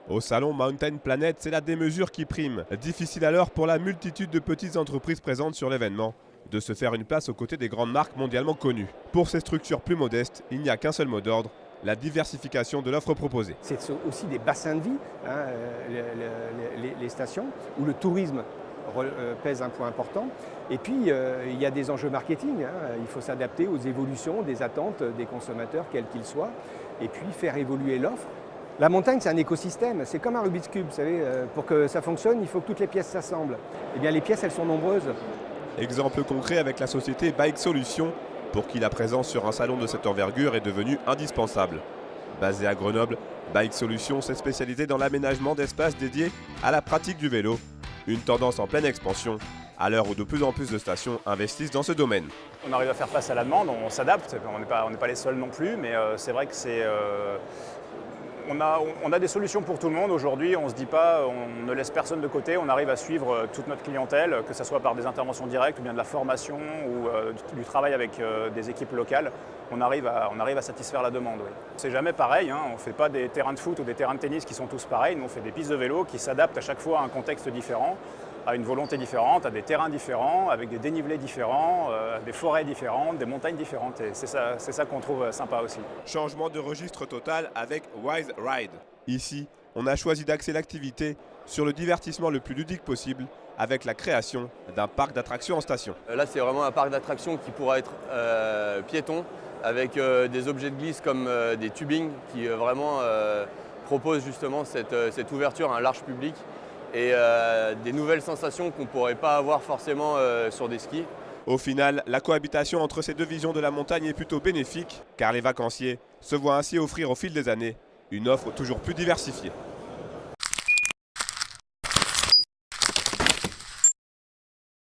Au salon Mountain Planet, c'est la démesure qui prime. Difficile alors pour la multitude de petites entreprises présentes sur l'événement de se faire une place aux côtés des grandes marques mondialement connues. Pour ces structures plus modestes, il n'y a qu'un seul mot d'ordre, la diversification de l'offre proposée. C'est aussi des bassins de vie, hein, les stations, où le tourisme pèse un point important. Et puis, il y a des enjeux marketing. Hein. Il faut s'adapter aux évolutions des attentes des consommateurs, quels qu'ils soient, et puis faire évoluer l'offre. La montagne, c'est un écosystème. C'est comme un Rubik's Cube. Vous savez, pour que ça fonctionne, il faut que toutes les pièces s'assemblent. Eh bien, les pièces, elles sont nombreuses. Exemple concret avec la société Bike Solutions, pour qui la présence sur un salon de cette envergure est devenue indispensable. Basée à Grenoble, Bike Solutions s'est spécialisée dans l'aménagement d'espaces dédiés à la pratique du vélo. Une tendance en pleine expansion, à l'heure où de plus en plus de stations investissent dans ce domaine. On arrive à faire face à la demande, on s'adapte, on n'est pas les seuls non plus, mais c'est vrai que on a des solutions pour tout le monde aujourd'hui, on ne se dit pas, on ne laisse personne de côté, on arrive à suivre toute notre clientèle, que ce soit par des interventions directes ou bien de la formation ou du travail avec des équipes locales. On arrive à satisfaire la demande. Oui. C'est jamais pareil, hein. On ne fait pas des terrains de foot ou des terrains de tennis qui sont tous pareils, nous on fait des pistes de vélo qui s'adaptent à chaque fois à un contexte différent, à une volonté différente, à des terrains différents, avec des dénivelés différents, des forêts différentes, des montagnes différentes. Et c'est ça qu'on trouve sympa aussi. Changement de registre total avec Wise Ride. Ici, on a choisi d'axer l'activité sur le divertissement le plus ludique possible avec la création d'un parc d'attractions en station. Là, c'est vraiment un parc d'attractions qui pourra être piéton avec des objets de glisse comme des tubings qui vraiment proposent justement cette ouverture à un large public et des nouvelles sensations qu'on ne pourrait pas avoir forcément sur des skis. Au final, la cohabitation entre ces deux visions de la montagne est plutôt bénéfique, car les vacanciers se voient ainsi offrir au fil des années une offre toujours plus diversifiée.